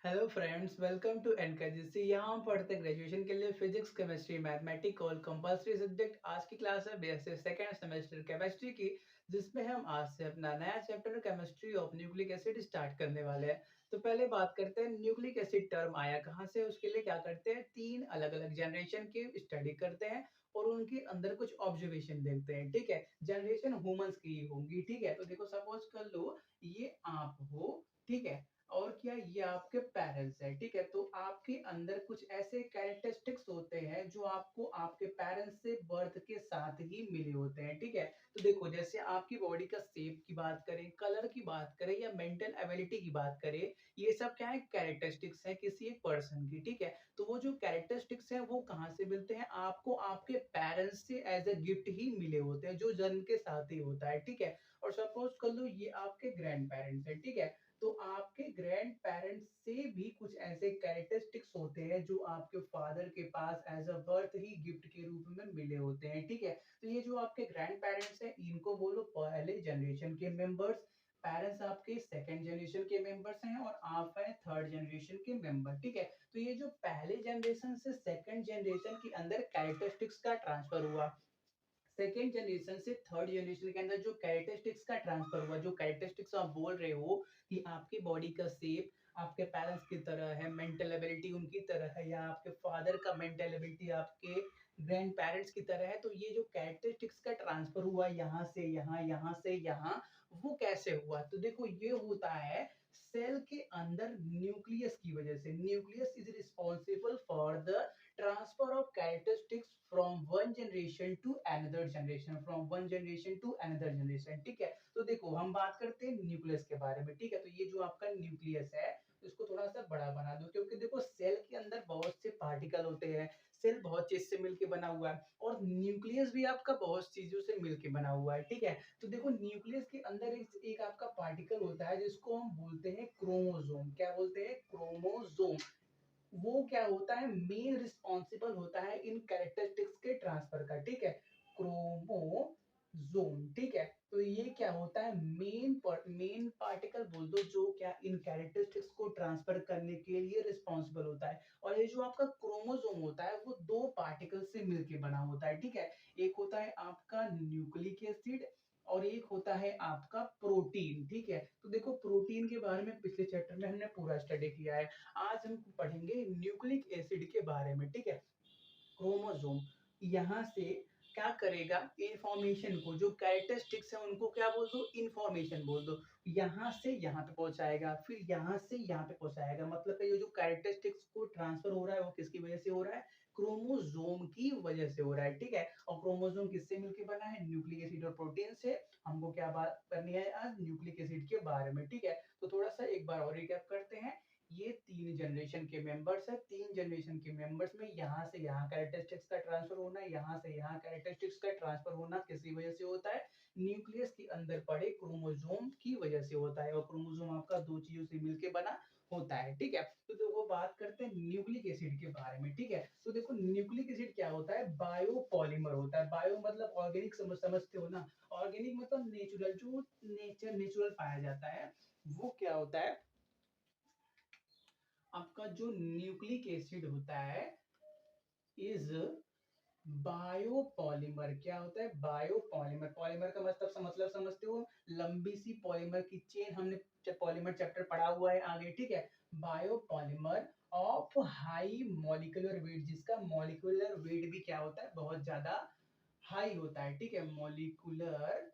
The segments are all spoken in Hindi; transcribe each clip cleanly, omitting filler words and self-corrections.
Hello friends, welcome to NKGC. यहाँ हम पढ़ते हैं ग्रेजुएशन के लिए फिजिक्स, केमिस्ट्री, मैथमेटिक्स और कंपलसरी सब्जेक्ट। आज की क्लास है बीएससी सेकेंड सेमेस्टर केमिस्ट्री की, जिसमें हम आज से अपना नया chapter chemistry of nucleic acid start करने वाले हैं। तो पहले बात करते हैं न्यूक्लिक एसिड टर्म आया कहाँ से। उसके लिए क्या करते हैं, तीन अलग अलग जनरेशन की स्टडी करते हैं और उनके अंदर कुछ ऑब्जर्वेशन देखते हैं। ठीक है, जनरेशन ह्यूमंस की होंगी। ठीक है, तो देखो सपोज कर लो ये आप हो, ठीक है, और क्या ये आपके पेरेंट्स है। ठीक है, तो आपके अंदर कुछ ऐसे कैरेक्टरिस्टिक्स होते हैं जो आपको आपके पेरेंट्स से बर्थ के साथ ही मिले होते हैं। ठीक है, तो देखो जैसे आपकी बॉडी का शेप की बात करें, कलर की बात करें या मेंटल एबिलिटी की बात करें, ये सब क्या है, कैरेक्टरिस्टिक्स है किसी एक पर्सन की। ठीक है, तो वो जो कैरेक्टरिस्टिक्स है वो कहाँ से मिलते हैं, आपको आपके पेरेंट्स से एज ए गिफ्ट ही मिले होते हैं, जो जन्म के साथ ही होता है। ठीक है, और सपोज कर लो ये आपके ग्रैंड पेरेंट्स है। ठीक है, तो आपके ग्रैंड पेरेंट्स से भी कुछ ऐसे कैरेक्टरिस्टिक्स होते हैं जो आपके फादर के पास एज अ बर्थ ही गिफ्ट के रूप में मिले होते हैं। ठीक है, तो ये जो आपके ग्रैंड पेरेंट्स हैं इनको बोलो पहले जनरेशन के मेंबर्स। पेरेंट्स आपके सेकंड जनरेशन के मेंबर्स हैं और आप हैं थर्ड जनरेशन के मेंबर। ठीक है, तो ये जो पहले जनरेशन से सेकंड जनरेशन के अंदर कैरेक्टरिस्टिक्स का ट्रांसफर हुआ, सेकेंड जनरेशन से थर्ड जनरेशन के अंदर जो कैरेक्टरिस्टिक्स का ट्रांसफर हुआ, जो कैरेक्टरिस्टिक्स आप बोल रहे हो कि आपकी बॉडी का शेप आपके पेरेंट्स की तरह है, मेंटल एबिलिटी उनकी तरह है, या आपके फादर का मेंटल एबिलिटी आपके ग्रैंड पेरेंट्स की तरह है, तो ये जो कैरेक्टरिस्टिक्स का ट्रांसफर हुआ यहाँ से यहाँ, यहाँ से यहाँ, वो कैसे हुआ। तो देखो ये होता है सेल के अंदर न्यूक्लियस की वजह से। Nucleus is responsible for the transfer of characteristics from one generation to another generation, from one generation to another generation। ठीक है, तो देखो हम बात करते हैं न्यूक्लियस के बारे में। ठीक है, तो ये जो आपका न्यूक्लियस है इसको थोड़ा सा बड़ा बना दो, क्योंकि देखो सेल के अंदर बहुत से पार्टिकल होते हैं, सेल बहुत चीज से मिलके बना हुआ है और न्यूक्लियस भी आपका बहुत चीजों से मिलके बना हुआ है। ठीक है, तो देखो न्यूक्लियस के अंदर एक आपका पार्टिकल होता है जिसको हम बोलते हैं क्रोमोसोम। क्या बोलते हैं, क्रोमोसोम। वो क्या होता है, मेन रिस्पॉन्सिबल होता है इन कैरेक्टरिस्टिक्स के ट्रांसफर का। ठीक है, क्रोमोसोम। ठीक है, तो ये क्या होता है, मेन पार्टिकल बोल दो जो क्या इन कैरेक्टरिस्टिक्स को ट्रांसफर करने के लिए रिस्पॉन्सिबल होता है। और ये जो आपका क्रोमोसोम होता है वो दो पार्टिकल से मिलकर बना होता है। ठीक है, एक होता है आपका न्यूक्लिक एसिड और एक होता है आपका प्रोटीन। ठीक है, तो देखो प्रोटीन के बारे में पिछले चैप्टर में हमने पूरा स्टडी किया है। आज हम पढ़ेंगे न्यूक्लिक एसिड के बारे में। ठीक है, क्रोमोसोम यहाँ से क्या करेगा, इंफॉर्मेशन को, जो कैरेक्टरिस्टिक्स है उनको क्या बोल दो, इंफॉर्मेशन बोल दो, यहाँ से यहाँ पे पहुंचाएगा, फिर यहाँ से यहाँ पे पहुंचाएगा। मतलब ये जो कैरेक्टरिस्टिक्स को ट्रांसफर हो रहा है वो किसकी वजह से हो रहा है, क्रोमोसोम की वजह से हो रहा है। ठीक है, और क्रोमोसोम किससे मिलकर बना है, न्यूक्लिक एसिड और प्रोटीन से। हमको क्या बात करनी है आज, न्यूक्लिक एसिड के बारे में। ठीक है, तो थोड़ा सा एक बार और रिकैप करते हैं। ये तीन जनरेशन के मेंबर्स है, तीन जनरेशन के मेंबर्स में यहाँ से यहाँ कैरेक्टरिस्टिक्स का ट्रांसफर होना, यहाँ से यहाँ कैरेक्टरिस्टिक्स का ट्रांसफर होना किसी वजह से होता है, न्यूक्लियस के अंदर पड़े क्रोमोसोम की वजह से होता है। और क्रोमोसोम आपका दो चीजों से मिलकर बना होता है। ठीक है, तो देखो बात करते हैं न्यूक्लिक एसिड के बारे में। ठीक है, तो देखो न्यूक्लिक एसिड क्या होता है, बायोपॉलीमर होता है। बायो मतलब ऑर्गेनिक, समझते हो ना, ऑर्गेनिक मतलब नेचुरल, जो नेचुरल पाया जाता है। वो क्या होता है, आपका जो न्यूक्लिक एसिड होता है इज बायोपॉलीमर। क्या होता है, बायोपॉलीमर। पॉलीमर का मतलब समझते हो, लंबी सी पॉलीमर की चेन। हमने पॉलीमर चैप्टर पढ़ा हुआ है आगे। ठीक है, biopolymer of high molecular weight, जिसका मॉलिक्यूलर वेट भी क्या होता है, बहुत ज्यादा हाई होता है। ठीक है, मॉलिक्यूलर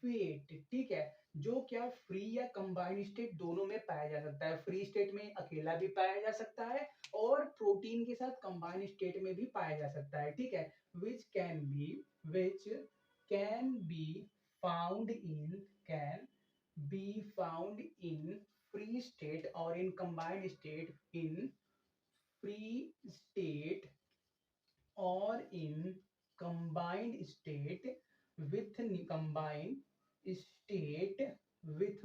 वेट। ठीक है, जो क्या फ्री या कंबाइंड स्टेट दोनों में पाया जा सकता है। फ्री स्टेट में अकेला भी पाया जा सकता है और प्रोटीन के साथ कंबाइंड स्टेट में भी पाया जा सकता है। ठीक है, which can be found in can be found in free state और in combined state, in free state और in combined state with combined state with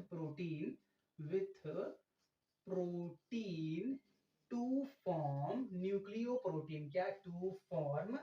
protein to form nucleoprotein. क्या, टू फॉर्म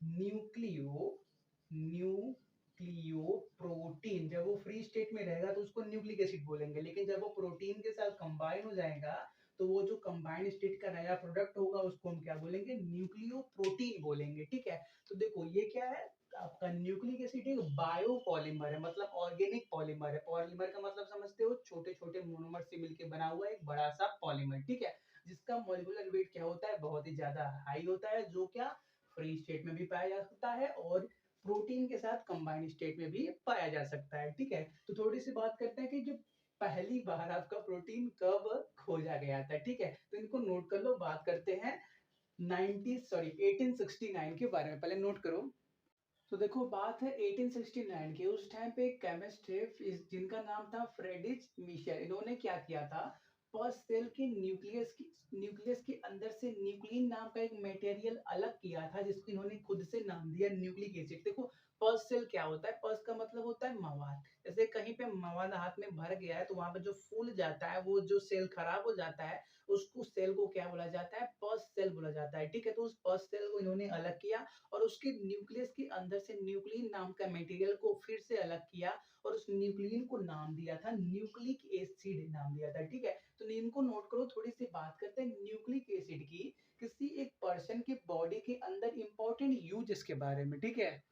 न्यूक्लियोप्रोटीन। जब वो फ्री स्टेट में रहेगा तो उसको न्यूक्लिक एसिड बोलेंगे, लेकिन जब वो प्रोटीन के साथ कंबाइन हो जाएगा तो वो जो कंबाइंड स्टेट का नया प्रोडक्ट होगा उसको हम क्या बोलेंगे, न्यूक्लियोप्रोटीन बोलेंगे, ठीक है। तो देखो ये क्या है, आपका न्यूक्लिक एसिड एक बायोपॉलीमर है, मतलब ऑर्गेनिक पॉलीमर है। पॉलीमर का मतलब समझते हो, छोटे छोटे मोनोमर से मिलकर बना हुआ एक बड़ा सा पॉलीमर, ठीक है, जिसका मॉलिक्यूलर वेट क्या होता है, बहुत ही ज्यादा हाई होता है, जो क्या फ्री स्टेट में भी पाया जा सकता है और प्रोटीन के साथ कंबाइंड स्टेट में भी पाया जा सकता है, ठीक है। तो थोड़ी सी बात करते हैं कि जो पहली बार आपका प्रोटीन कब खोजा गया था, ठीक है, तो इनको नोट कर लो। बात करते हैं 1869 के बारे में, पहले नोट करो। तो देखो बात है 1869 की। उस टाइम पे एक केमिस्ट थे जिनका नाम था फ्रेडरिच मिशेल। इन्होंने क्या किया था, फर्स्ट सेल के न्यूक्लियस के अंदर से न्यूक्लिन नाम का एक मटेरियल अलग किया था, जिसको इन्होंने खुद से नाम दिया न्यूक्लिक एसिड। देखो फर्स्ट सेल क्या होता है, फर्स्ट का मतलब होता है मवाद। जैसे कहीं पे मवाद हाथ में भर गया है तो वहां पे जो फूल जाता है, वो जो सेल खराब हो जाता है, उसको सेल को क्या बोला जाता है, फर्स्ट सेल बोला जाता है, ठीक है। तो उस फर्स्ट सेल को इन्होंने अलग किया और उसके न्यूक्लियस के अंदर से न्यूक्लिन नाम का मटेरियल को फिर से अलग किया और उस न्यूक्लिन को नाम दिया था न्यूक्लिक एसिड, नाम दिया था, ठीक है। तो इनको नोट करो। थोड़ी सी बात करते हैं न्यूक्लिक एसिड की, किसी एक पर्सन के बॉडी के अंदर इंपॉर्टेंट यूजेस के बारे में, ठीक है।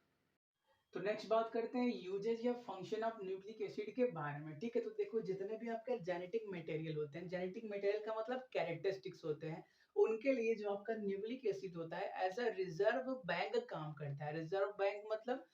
तो नेक्स्ट बात करते हैं यूजेज या फंक्शन ऑफ न्यूक्लिक एसिड के बारे में, ठीक है। तो देखो जितने भी आपके जेनेटिक मटेरियल होते हैं, जेनेटिक मटेरियल का मतलब कैरेक्टरिस्टिक्स होते हैं, उनके लिए जो आपका न्यूक्लिक एसिड होता है एज अ रिजर्व बैंक काम करता है। रिजर्व बैंक मतलब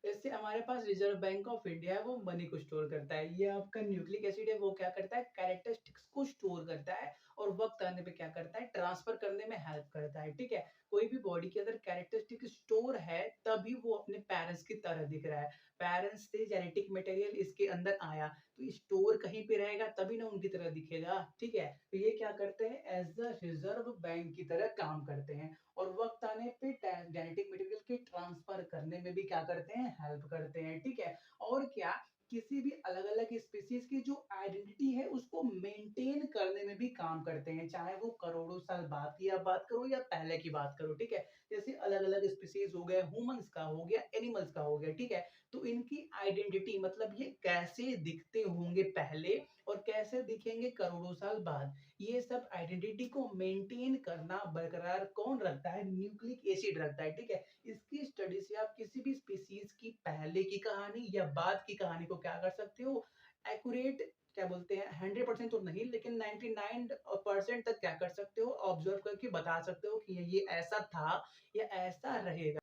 जैसे हमारे पास रिजर्व बैंक ऑफ इंडिया है, वो मनी को स्टोर करता है, ये आपका न्यूक्लिक एसिड है वो क्या करता है, कैरेक्टरिस्टिक्स को स्टोर करता है और वक्त आने पे क्या करता है, ट्रांसफर करने में हेल्प करता है, ठीक है। कोई भी बॉडी के अंदर कैरेक्टरिस्टिक स्टोर है तभी वो अपने पेरेंट्स की तरह दिख रहा है। पेरेंट्स से जेनेटिक मटेरियल इसके अंदर आया तो स्टोर कहीं पे रहेगा तभी ना उनकी तरह दिखेगा, ठीक है। तो ये क्या करते हैं, एज अ रिजर्व बैंक की तरह काम करते हैं और वक्त आने पे जेनेटिक मटेरियल के ट्रांसफर करने में भी क्या करते हैं, हेल्प करते हैं, ठीक है। और क्या, किसी भी अलग अलग स्पीसीज की जो आइडेंटिटी है उसको मेंटेन करने में भी काम करते हैं, चाहे वो करोड़ों साल बाद की आप बात करो या पहले की बात करो, ठीक है। जैसे अलग अलग स्पीसीज हो गए, ह्यूमंस का हो गया, एनिमल्स का हो गया, ठीक है। तो इनकी आइडेंटिटी मतलब ये कैसे दिखते होंगे पहले और कैसे दिखेंगे करोड़ों साल बाद, ये सब आइडेंटिटी को मेंटेन करना बरकरार कौन रखता है, न्यूक्लिक एसिड रखता है, ठीक है। इसकी स्टडी से आप किसी भी स्पीसीज की पहले की कहानी या बाद की कहानी को क्या कर सकते हो, एक्यूरेट क्या बोलते हैं, 100% तो नहीं लेकिन 99% तक क्या कर सकते हो, ऑब्जर्व करके बता सकते हो कि ये ऐसा था या ऐसा रहेगा।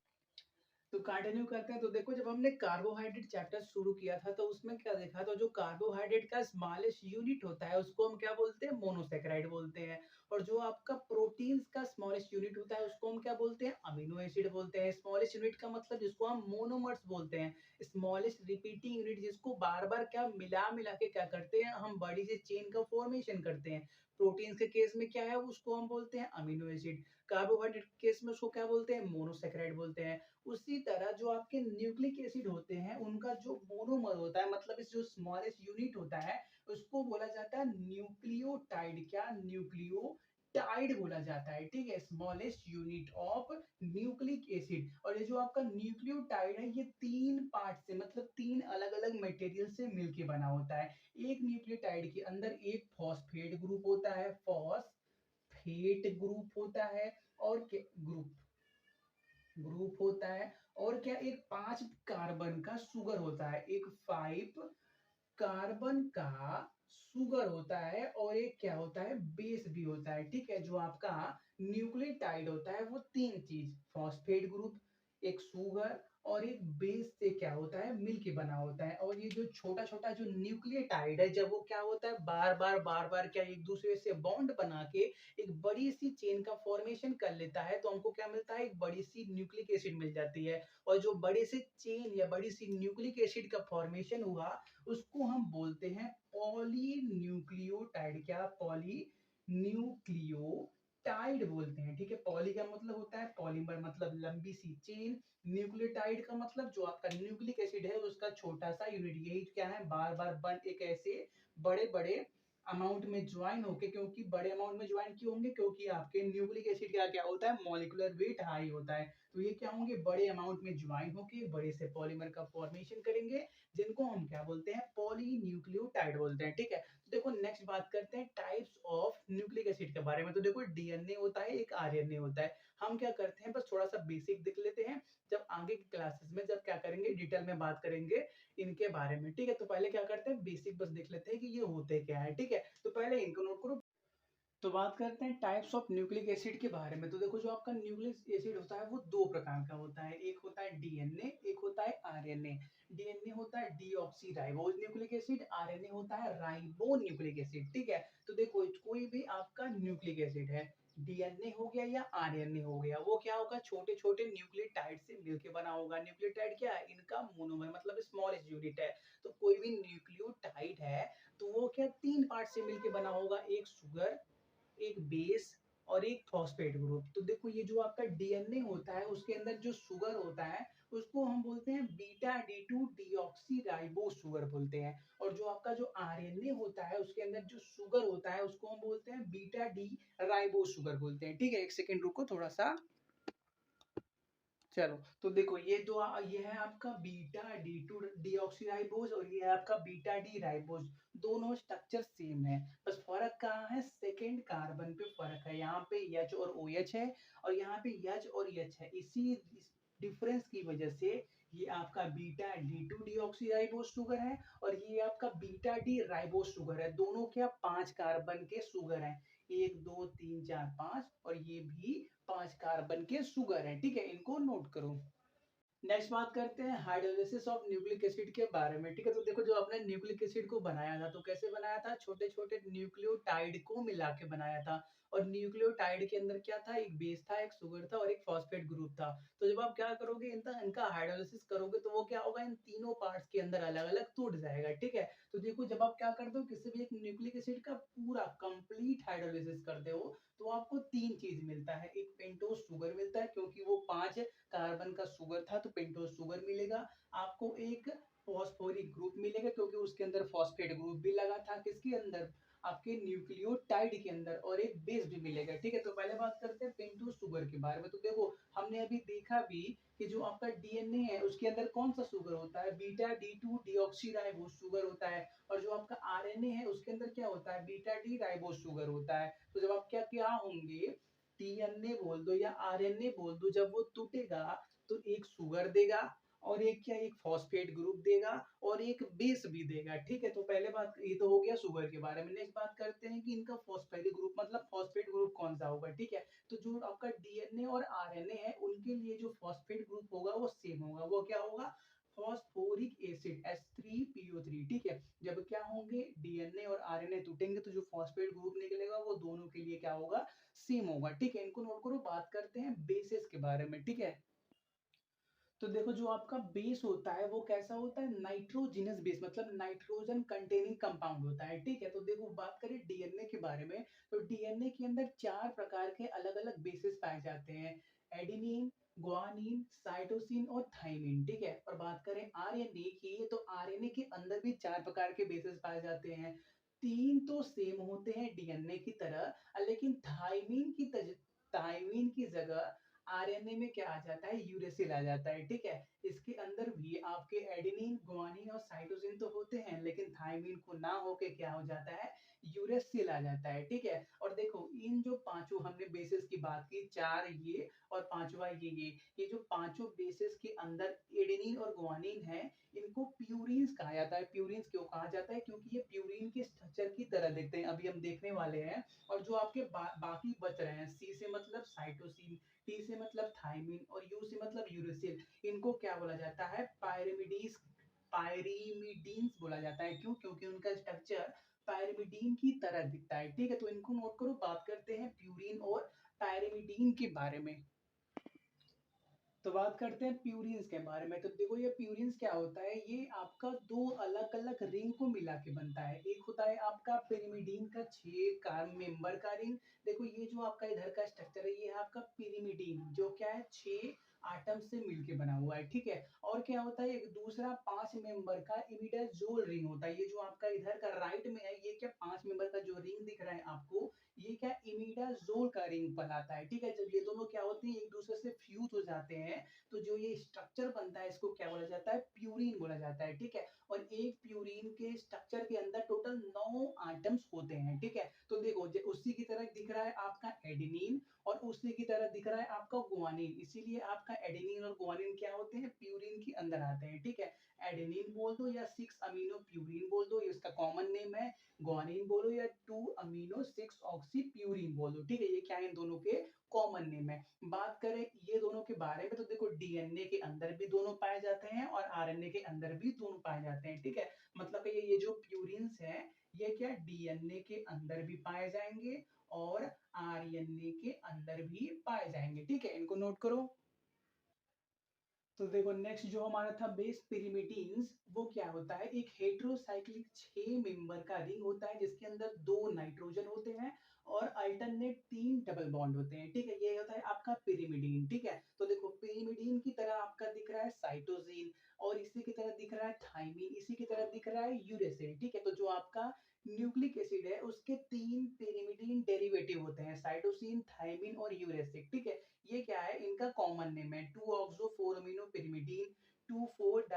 तो कंटिन्यू करते हैं। तो देखो जब हमने कार्बोहाइड्रेट चैप्टर शुरू किया था तो उसमें क्या देखा था, जो कार्बोहाइड्रेट का स्मॉलेस्ट यूनिट होता है उसको हम क्या बोलते हैं, मोनोसेकेराइड बोलते हैं। और जो आपका प्रोटीन्स का स्मॉलेस्ट यूनिट होता है उसको हम क्या बोलते हैं, अमीनो एसिड बोलते हैं। स्मॉलेस्ट यूनिट का मतलब जिसको हम मोनोमर्स बोलते हैं। स्मॉलेस्ट रिपीटिंग यूनिट जिसको बार बार क्या मिला मिला के क्या करते हैं, हम बड़ी सी चेन का फॉर्मेशन करते हैं। प्रोटीन्स के केस में क्या है, उसको हम बोलते हैं अमीनो एसिड। कार्बोहाइड्रेट के केस में उसको क्या बोलते हैं, मोनोसेकेराइड बोलते हैं। उसी तरह जो आपके न्यूक्लिक एसिड होते हैं उनका जो मोनोमर होता है, मतलब इस जो स्मॉलेस्ट यूनिट होता है उसको बोला जाता है न्यूक्लियोटाइड। क्या, न्यूक्लियोटाइड बोला जाता है, ठीक है, smallest unit of nucleic acid. और ये जो आपका न्यूक्लियोटाइड है ये तीन पार्ट से मतलब तीन अलग अलग मटेरियल से मिलके बना होता है। एक न्यूक्लियोटाइड के अंदर एक फॉस्फेट ग्रुप होता है, फॉस्फेट ग्रुप होता है, और ग्रुप ग्रुप होता है, और क्या, एक 5 कार्बन का शुगर होता है, एक 5 कार्बन का शुगर होता है, और एक क्या होता है, बेस भी होता है, ठीक है। जो आपका न्यूक्लियोटाइड होता है वो तीन चीज, फॉस्फेट ग्रुप, एक शुगर और एक बेस से क्या होता है, मिलके बना होता है। और ये जो छोटा छोटा जो न्यूक्लियोटाइड है, जब वो क्या होता है, बार बार क्या एक दूसरे से बॉन्ड बना के एक बड़ी सी चेन का फॉर्मेशन कर लेता है, तो हमको क्या मिलता है, एक बड़ी सी न्यूक्लिक एसिड मिल जाती है। और जो बड़ी सी चेन या बड़ी सी न्यूक्लिक एसिड का फॉर्मेशन हुआ उसको हम बोलते हैं पॉलीन्यूक्लियोटाइड। क्या, पॉलीन्यूक्लियोटाइड बोलते हैं, ठीक है। पॉली का मतलब होता है पॉलीमर, मतलब लंबी सी चेन। न्यूक्लियोटाइड का मतलब जो आपका न्यूक्लिक एसिड है उसका छोटा सा यूनिट, यही क्या है, बार बार बन एक ऐसे बड़े बड़े अमाउंट में ज्वाइन होके, क्योंकि बड़े अमाउंट में ज्वाइन क्यों होंगे, क्योंकि आपके न्यूक्लिक एसिड का क्या होता है, मॉलिक्यूलर वेट हाई होता है। तो ये क्या होंगे, बड़े अमाउंट में ज्वाइन होके बड़े से पॉलीमर का फॉर्मेशन करेंगे, जिनको हम क्या बोलते हैं, पॉलीन्यूक्लियोटाइड बोलते हैं, ठीक है। तो देखो नेक्स्ट बात करते हैं टाइप्स ऑफ न्यूक्लिक एसिड के बारे में। तो देखो डीएनए होता है, एक आरएनए होता है। हम क्या करते हैं, बस थोड़ा-सा बेसिक देख लेते हैं, जब आगे की क्लासेस में जब क्या करेंगे, डिटेल में बात करेंगे इनके बारे में, ठीक है? तो पहले क्या करते हैं, बेसिक बस देख लेते हैं कि ये होते क्या है, ठीक है? तो पहले इनको नोट करो। तो बात करते हैं टाइप्स ऑफ न्यूक्लिक एसिड के बारे में। तो देखो जो आपका न्यूक्लिक एसिड होता है वो दो प्रकार का होता है, एक होता है डीएनए, एक होता है आरएनए। डीएनए होता है डीऑक्सीराइबोज न्यूक्लिक एसिड, आरएनए होता है राइबो न्यूक्लिक एसिड, ठीक है? तो देखो कोई भी आपका न्यूक्लिक एसिड है, डीएनए हो गया या आरएनए हो गया, वो क्या होगा, छोटे छोटे न्यूक्लियोटाइड से मिलकर बना होगा। न्यूक्लियोटाइड क्या है, इनका मोनोमर मतलब स्मॉलेस्ट यूनिट है। तो कोई भी न्यूक्लियोटाइड है तो वो क्या तीन पार्ट से मिलकर बना होगा, एक शुगर, एक बेस और एक फॉस्फेट ग्रुप। तो देखो ये जो आपका डीएनए होता है उसके अंदर जो शुगर होता है उसको हम बोलते हैं beta D two deoxyribose sugar बोलते हैं। और जो आपका जो आरएनए होता है उसके अंदर जो शुगर होता है उसको हम बोलते हैं बीटा डी राइबोस शुगर बोलते हैं, ठीक है? एक सेकेंड रुको थोड़ा सा। चलो, तो देखो ये जो ये है आपका बीटा डी टू डीऑक्सीराइबोज और ये है आपका बीटा डी राइबोज। दोनों स्ट्रक्चर सेम है, बस फर्क कहाँ है, सेकेंड कार्बन पे फर्क है। यहाँ पे H और OH है और यहाँ पे H और H है। इसी डिफरेंस की वजह से ये आपका beta D two deoxyribose sugar है और ये आपका बीटा डी राइबोज शुगर है। दोनों क्या पांच कार्बन के शुगर हैं, एक दो तीन चार पांच, और ये भी पांच कार्बन के शुगर हैं, ठीक है? इनको नोट करो। नेक्स्ट बात करते हैं हाइड्रोलिसिस ऑफ न्यूक्लिक एसिड के बारे में, ठीक है? तो देखो जो आपने न्यूक्लिक एसिड को बनाया था तो कैसे बनाया था, छोटे छोटे न्यूक्लियोटाइड को मिला के बनाया था। और न्यूक्लियोटाइड के अंदर क्या था, एक बेस था, एक शुगर था और एक फॉस्फेट ग्रुप था। तो जब आप क्या करोगे, इनका इनका हाइड्रोलिसिस करोगे तो वो क्या होगा, इन तीनों पार्ट्स के अंदर अलग अलग टूट जाएगा, ठीक है? तो देखो जब आप क्या करते हो, किसी भी एक न्यूक्लिक एसिड का पूरा कंप्लीट हाइड्रोलिसिस करते हो तो आपको तीन चीज मिलता है, एक पेंटोज शुगर मिलता है क्योंकि वो पांच कार्बन का शुगर था तो पेंटोज शुगर मिलेगा। आपको एक फॉस्फोरिक ग्रुप मिलेगा क्योंकि उसके अंदर फॉस्फेट ग्रुप भी लगा था, किसके अंदर, आपके न्यूक्लियोटाइड के अंदर, और एक बेस भी मिलेगा, ठीक है? तो पहले बात करते हैं पेंटोज शुगर के बारे में। तो देखो हमने अभी देखा भी कि जो आपका डीएनए है उसके अंदर कौन सा शुगर होता है, beta D two deoxyribose sugar होता है। और जो आपका आरएनए है उसके अंदर क्या होता है, बीटा डी राइबोस शुगर होता है। तो जब आप क्या क्या होंगे, डीएनए बोल दो या आरएनए बोल दो, जब वो टूटेगा तो एक शुगर देगा और एक क्या, एक फॉस्फेट ग्रुप देगा और एक बेस भी देगा, ठीक है? तो पहले बात ये तो हो गया शुगर के बारे में। नेक्स्ट बात करते हैं कि इनका फॉस्फेटिक ग्रुप मतलब फॉस्फेट ग्रुप कौन सा होगा, ठीक है? तो जो आपका डीएनए और आरएनए है उनके लिए जो फॉस्फेट ग्रुप होगा वो सेम होगा, वो क्या होगा, फॉस्फोरिक एसिड H3PO3, ठीक है? जब क्या होंगे, डीएनए और आरएनए टूटेंगे तो जो फॉस्फेट ग्रुप निकलेगा वो दोनों के लिए क्या होगा, सेम होगा, ठीक है? इनको नोट करो। बात करते हैं बेसिस के बारे में, ठीक है? तो देखो जो आपका बेस होता है वो कैसा होता है, नाइट्रोजिनस बेस मतलब नाइट्रोजन कंटेनिंग कंपाउंड होता है, ठीक है? तो देखो बात करें डीएनए के बारे में, तो डीएनए के अंदर चार प्रकार के अलग अलग बेसिस पाए जाते हैं, एडेनिन, ग्वानिन, साइटोसिन और थाइमिन, ठीक है? और बात करें आरएनए की, तो आरएनए के अंदर भी चार प्रकार के बेसिस पाए जाते हैं। तीन तो सेम होते हैं डीएनए की तरह, लेकिन थाइमिन की जगह आरएनए में क्या आ जाता है, यूरेसिल आ जाता है, ठीक है? इसके अंदर भी आपके एडेनिन, ग्वानिन और साइटोसिन तो होते हैं, लेकिन थाइमिन को ना होके क्या हो जाता है, यूरेसिल आ जाता है, ठीक है? और देखो इन जो पांचों हमने बेसिस की बात की, चार ये और पांचवा ये जो पांचों बेसिस के अंदर एडेनिन और ग्वानिन है, इनको प्यूरिन्स कहा जाता है। प्यूरिन्स क्यों कहा जाता है, क्योंकि ये प्यूरिन के स्ट्रक्चर की तरह दिखते हैं, अभी हम देखने वाले हैं। और जो आपके बाकी बच रहे हैं, सी से मतलब साइटोसिन, टी से मतलब थाइमिन और यू से मतलब यूरेसिल, इनको क्या बोला जाता है, पायरिमिडीन्स बोला जाता है। क्यों, क्योंकि उनका स्ट्रक्चर पायरिमिडीन की तरह दिखता है, ठीक है? तो इनको नोट करो। बात करते हैं प्यूरिन और पायरिमिडीन के बारे में। तो बात करते हैं प्यूरिन्स के बारे में। तो देखो ये प्यूरिन्स क्या होता है, ये आपका दो अलग अलग रिंग को मिला के बनता है। एक होता है आपका पिरिमिडीन का 6 मेंबर का रिंग। देखो ये जो आपका इधर का स्ट्रक्चर है ये है आपका पिरिमिडीन, जो क्या है 6 आटम से मिलके बना हुआ है, ठीक है? और क्या होता है, एक दूसरा 5 मेंबर का इमिडाजोल रिंग होता है। ये जो आपका इधर का राइट में है, ये क्या 5 मेंबर का जो रिंग दिख रहा है आपको, ये क्या इमिडाजोल का रिंग कहलाता है, ठीक है? जब ये दोनों क्या होते हैं, एक दूसरे से फ्यूज हो जाते हैं तो जो ये स्ट्रक्चर बनता है इसको क्या बोला जाता है, प्यूरिन बोला जाता है, ठीक है? और एक प्यूरिन के स्ट्रक्चर के अंदर टोटल 9 आइटम्स होते हैं, ठीक है। तो देखो उसी की तरह दिख रहा है आपका एडेनिन और उसी की तरह दिख रहा है आपका गुआनिन, इसीलिए आपका एडेनिन और गुआनिन क्या होते हैं, प्यूरिन के अंदर आते हैं, ठीक है। एडेनिन बोल दो या 6 अमीनो प्यूरिन बोल दो, ये इसका कॉमन नेम है। गुआनिन बोलो या 2 अमीनो 6 ऑक्सी प्यूरिन बोल दो, ठीक है। ये क्या है, इन दोनों के कॉमन नेम है। बात करें ये दोनों के बारे में तो देखो डीएनए के अंदर भी दोनों पाए जाते हैं और आरएनए के अंदर भी दोनों पाए जाते हैं, ठीक है। मतलब ये जो प्यूरिन्स हैं ये क्या डीएनए के अंदर भी पाए जाएंगे और आरएनए के अंदर भी पाए जाएंगे, ठीक है। इनको नोट करो। तो देखो नेक्स्ट जो हमारा था बेस पिरिमिडीन्स, वो क्या होता है, एक हेटेरोसाइक्लिक 6 मेंबर का रिंग होता है जिसके अंदर 2 नाइट्रोजन होते हैं और अल्टरनेट 3 डबल बॉन्ड होते हैं, ठीक है। ये होता है आपका पिरिमिडीन, ठीक है। तो देखो पिरिमिडीन की तरह आपका दिख रहा है साइटोसिन और इसी की तरह दिख रहा है थाइमिन, इसी की तरह दिख रहा है यूरेसिल, ठीक है। तो जो आपका न्यूक्लिक एसिड है उसके 3 पिरिमिडीन डेरिवेटिव होते हैं, साइटोसिन, थाइमिन और यूरेसिल, ठीक है। ये क्या है, इनका कॉमन नेम है 2 oxo 4 amino pyrimidine, 2 4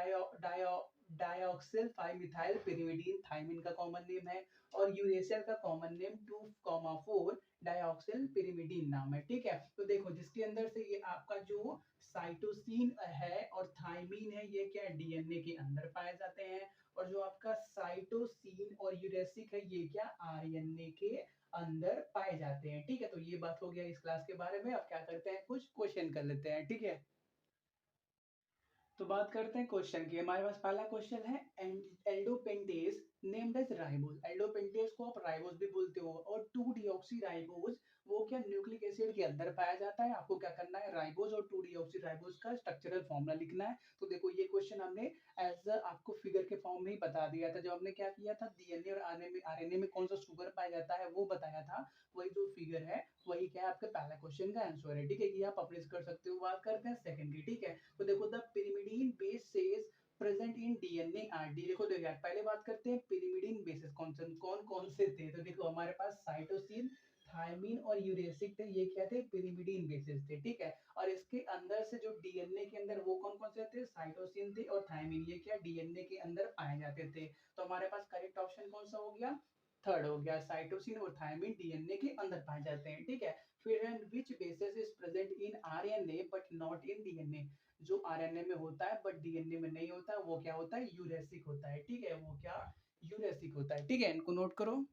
डायोक्सिल 5 methyl pyrimidine thymine का कॉमन नेम है और यूरेसिल का कॉमन नेम 2,4 डायोक्सिल पिरिमिडीन नाम है, ठीक है। तो देखो जिसके अंदर से ये आपका जो साइटोसिन है और थाइमिन है ये क्या डीएनए के अंदर पाए जाते हैं और जो आपका साइटोसिन और यूरेसिक है ये क्या आरएनए के अंदर पाए जाते हैं, ठीक है। तो ये बात हो गया इस क्लास के बारे में। अब क्या करते हैं, कुछ क्वेश्चन कर लेते हैं, ठीक है। तो बात करते हैं क्वेश्चन की। हमारे पास पहला क्वेश्चन है एल्डोपेंटेज नेम्ड एज राइबोज। एल्डोपेंटेज को आप राइबोज भी बोलते हो और 2 डीऑक्सी राइबोज वो क्या न्यूक्लिक एसिड के अंदर पाया जाता है। आपको क्या करना है, राइबोज और 2 डीऑक्सी राइबोज का स्ट्रक्चरल फॉर्मूला लिखना है। तो देखो ये क्वेश्चन हमने एज आपको फिगर के फॉर्म में ही बता दिया था। जब हमने क्या किया था, डीएनए और आरएनए में कौन सा शुगर पाया जाता है वो बताया था। वही जो फिगर है वही क्या है आपके पहला क्वेश्चन का आंसर है, ठीक है। ये आप अपने कर सकते हो। बात करते हैं सेकंड की, ठीक है। तो देखो the pyrimidine base says present in DNA RD. देखो देखो यार पहले बात करते हैं पिरिमिडीन बेसिस कौन कौन से थे। तो देखो हमारे पास साइटोसिन, थायमिन और यूरेसिक थे, ये क्या थे, पिरिमिडीन बेसिस थे, ठीक है। और इसके अंदर से जो डीएनए के अंदर वो कौन कौन से थे, साइटोसिन थे और थायमिन, ये क्या डीएनए के अंदर पाए जाते थे। तो हमारे पास करेक्ट ऑप्शन कौन सा हो गया, थर्ड हो गया, साइटोसिन और थायमिन डीएनए के अंदर पाए जाते हैं, ठीक है। फिर है विच basis is present in RNA but not in DNA. जो आरएनए में होता है बट डीएनए में नहीं होता है वो क्या होता है, यूरेसिक होता है, ठीक है। वो क्या यूरेसिक होता है, ठीक है। इनको नोट करो।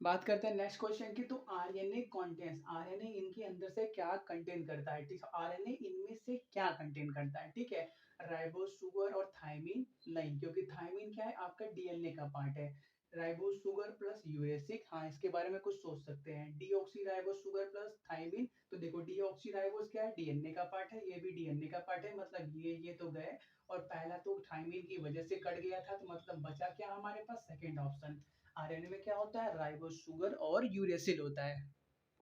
बात करते हैं नेक्स्ट क्वेश्चन की। तो आरएनए कंटेंट्स, आरएनए इनके अंदर से क्या कंटेन करता है, ठीक है। आरएनए इनमें से क्या कंटेन करता है, ठीक है। राइबोज, शुगर और थायमिन नहीं, क्योंकि थायमिन क्या है आपका डीएनए का पार्ट है। राइबोज शुगर प्लस यूरेसिक, हाँ इसके बारे में कुछ सोच सकते हैं। Deoxyribose sugar plus thymine, तो देखो डीऑक्सी राइबोज क्या है, डीएनए का पार्ट है, ये भी डीएनए का पार्ट है, मतलब ये तो गए। और पहला तो थायमिन की वजह से कट गया था, तो मतलब बचा क्या हमारे पास, सेकंड ऑप्शन। आरएनए में क्या होता है, राइबोज शुगर और यूरेसिल होता है।